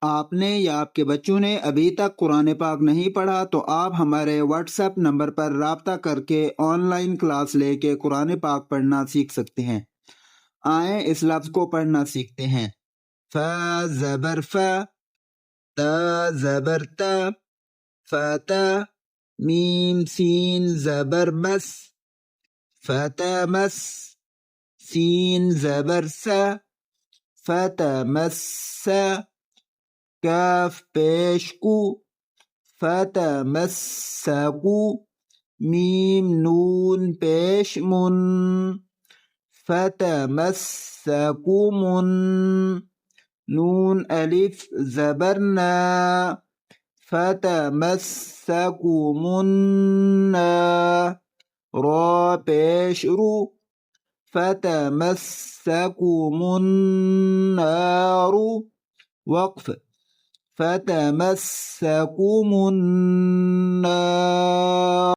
आपने या आपके बच्चों ने अभी तक कुरान पाक नहीं पढ़ा तो आप हमारे व्हाट्सएप नंबर पर राब्ता करके ऑनलाइन क्लास लेके कुरान पाक पढ़ना सीख सकते हैं। आए इस लफ्ज को पढ़ना सीखते हैं। फ ज़बर फ, त ज़बर त, फता, मीम सीन ज़बर मस, फतमस, सीन ज़बर स, फतमस्स, काफ पेश कू, فتمسكوا ميم نون पेश मुन فتمسكوا नून अलिफ ज़बरना فتمسكوا रा पेश रू فتمسكوا वक्फ فتمسكم النار